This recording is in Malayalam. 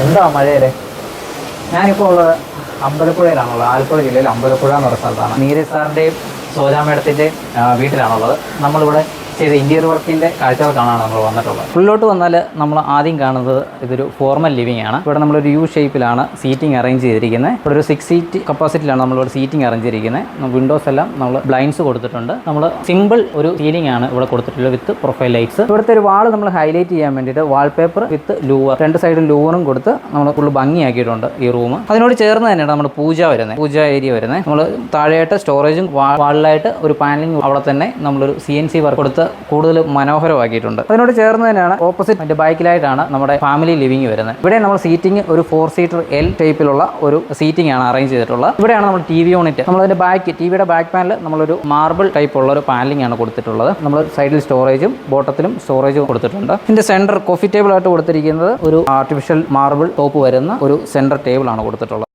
എന്താ മഴയല്ലേ. ഞാനിപ്പോൾ ഉള്ളത് അമ്പലപ്പുഴയിലാണുള്ളത്. ആലപ്പുഴ ജില്ലയിൽ അമ്പലപ്പുഴ എന്ന് പറയുന്ന സ്ഥലത്താണ്. നീരജ് സാറിൻ്റെയും സോജാ മേഡത്തിൻ്റെയും വീട്ടിലാണുള്ളത്. നമ്മളിവിടെ ചെയ്ത ഇൻറ്റീരിയർ വർക്കിൻ്റെ കാഴ്ചകൾ കാണാനാണ് നമ്മൾ വന്നിട്ടുള്ളത്. ഉള്ളിലോട്ട് വന്നാൽ നമ്മൾ ആദ്യം കാണുന്നത് ഇതൊരു ഫോർമൽ ലിവിംഗ് ആണ്. ഇവിടെ നമ്മളൊരു യു ഷേപ്പിലാണ് സീറ്റിംഗ് അറേഞ്ച് ചെയ്തിരിക്കുന്നത്. ഇവിടെ ഒരു 6 സീറ്റ് കപ്പാസിറ്റിയിലാണ് നമ്മളിവിടെ സീറ്റിംഗ് അറേഞ്ച് ചെയ്തിരിക്കുന്നത്. വിൻഡോസ് എല്ലാം നമ്മൾ ബ്ലൈൻഡ്സ് കൊടുത്തിട്ടുണ്ട്. നമ്മൾ സിമ്പിൾ ഒരു സീലിംഗ് ആണ് ഇവിടെ കൊടുത്തിട്ടുള്ളത് വിത്ത് പ്രൊഫൈൽ ലൈറ്റ്സ്. ഇവിടുത്തെ ഒരു വാൾ നമ്മൾ ഹൈലൈറ്റ് ചെയ്യാൻ വേണ്ടിയിട്ട് വാൾപേപ്പർ വിത്ത് ലൂവർ, 2 സൈഡും ലൂവറും കൊടുത്ത് നമ്മൾ ഫുൾ ഭംഗിയാക്കിയിട്ടുണ്ട് ഈ റൂം. അതിനോട് ചേർന്ന് തന്നെയാണ് നമ്മുടെ പൂജ ഏരിയ വരുന്നത്. നമ്മൾ താഴെയായിട്ട് സ്റ്റോറേജും വാളിലായിട്ട് ഒരു പാനലിംഗ് അവിടെ തന്നെ നമ്മളൊരു CNC വർക്ക് കൊടുത്ത് കൂടുതൽ മനോഹരമാക്കിയിട്ടുണ്ട്. അതിനോട് ചേർന്ന് തന്നെയാണ് ഓപ്പോസിറ്റ് ബാക്കിലായിട്ടാണ് നമ്മുടെ ഫാമിലി ലിവിംഗ് വരുന്നത്. ഇവിടെ നമ്മൾ സീറ്റിംഗ് ഒരു 4 സീറ്റർ L ടൈപ്പിലുള്ള ഒരു സീറ്റിംഗ് ആണ് അറേഞ്ച് ചെയ്തിട്ടുള്ളത്. ഇവിടെയാണ് നമ്മൾ TV യൂണിറ്റ്. നമ്മളതിന്റെ ടിവിയുടെ ബാക്ക് പാനൽ നമ്മളൊരു മാർബിൾ ടൈപ്പ് ഉള്ള ഒരു പാനലിംഗ് ആണ് കൊടുത്തിട്ടുള്ളത്. നമ്മൾ സൈഡിൽ സ്റ്റോറേജും ബോട്ടത്തിലും സ്റ്റോറേജും കൊടുത്തിട്ടുണ്ട്. ഇതിന്റെ സെന്റർ കോഫി ടേബിൾ ആയിട്ട് കൊടുത്തിരിക്കുന്നത് ഒരു ആർട്ടിഫിഷ്യൽ മാർബിൾ ടോപ്പ് വരുന്ന ഒരു സെന്റർ ടേബിൾ ആണ് കൊടുത്തിട്ടുള്ളത്.